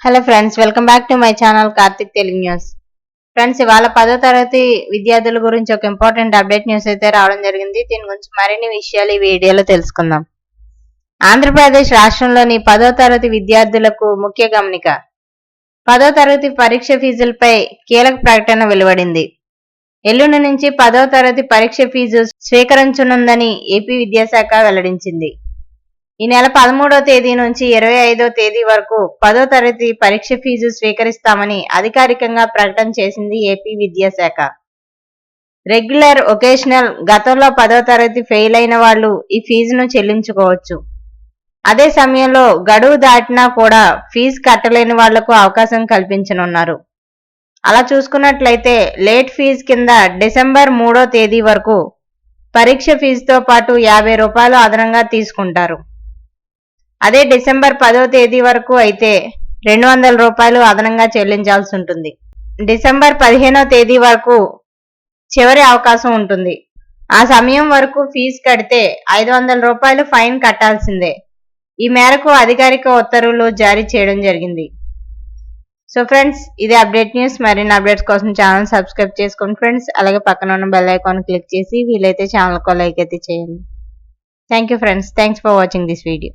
Hello friends, welcome back to my channel Karthik Telugu news. Friends, ఇవాళ 10వ తరగతి విద్యార్థుల గురించి ఒక ఇంపార్టెంట్ అప్డేట్ న్యూస్ అయితే రావడం జరిగింది. దీని గురించి మరిన్ని విషయాలు ఈ వీడియోలో తెలుసుకుందాం. ఆంధ్రప్రదేశ్ రాష్ట్రంలోని 10వ తరగతి విద్యార్థులకు ముఖ్య గమనిక. 10వ తరగతి పరీక్ష ఫీజులపై కీలక ప్రకటన వెలువడింది. ఎల్లుండి నుంచి 10వ తరగతి పరీక్ష ఫీజు స్వీకరించనుందని ఏపీ విద్యాశాఖ వెల్లడించింది. ఈ నెల 13వ తేదీ నుంచి 25వ తేదీ వరకు 10వ తరగతి పరీక్ష ఫీజు స్వీకరిస్తామని అధికారికంగా ప్రకటన చేసింది ఏపీ విద్యాశాఖ. రెగ్యులర్, ఒకేషనల్, గతంలో 10వ తరగతి ఫెయిల్ అయిన వాళ్ళు ఈ ఫీజును చెల్లించుకోవచ్చు. అదే సమయంలో గడువు దాటినా కూడా ఫీజు కట్టలేని వాళ్లకు అవకాశం కల్పించనున్నారు. అలా చూసుకున్నట్లయితే లేట్ ఫీజు కింద డిసెంబర్ 3వ తేదీ వరకు పరీక్ష ఫీజుతో పాటు 50 రూపాయలు అదనంగా తీసుకుంటారు. అదే డిసెంబర్ 10వ తేదీ వరకు అయితే 200 రూపాయలు అదనంగా చెల్లించాల్సి ఉంటుంది. డిసెంబర్ 15వ తేదీ వరకు చివరి అవకాశం ఉంటుంది. ఆ సమయం వరకు ఫీజు కడితే 500 రూపాయలు ఫైన్ కట్టాల్సిందే. ఈ మేరకు అధికారిక ఉత్తర్వులు జారీ చేయడం జరిగింది. సో ఫ్రెండ్స్, ఇది అప్డేట్ న్యూస్. మరిన్ని అప్డేట్స్ కోసం ఛానల్ సబ్స్క్రైబ్ చేసుకోండి ఫ్రెండ్స్. అలాగే పక్కన ఉన్న బెల్ ఐకాన్ క్లిక్ చేసి వీలైతే ఛానల్కు లైక్ అయితే చేయండి. Thank you friends. Thanks for watching this video.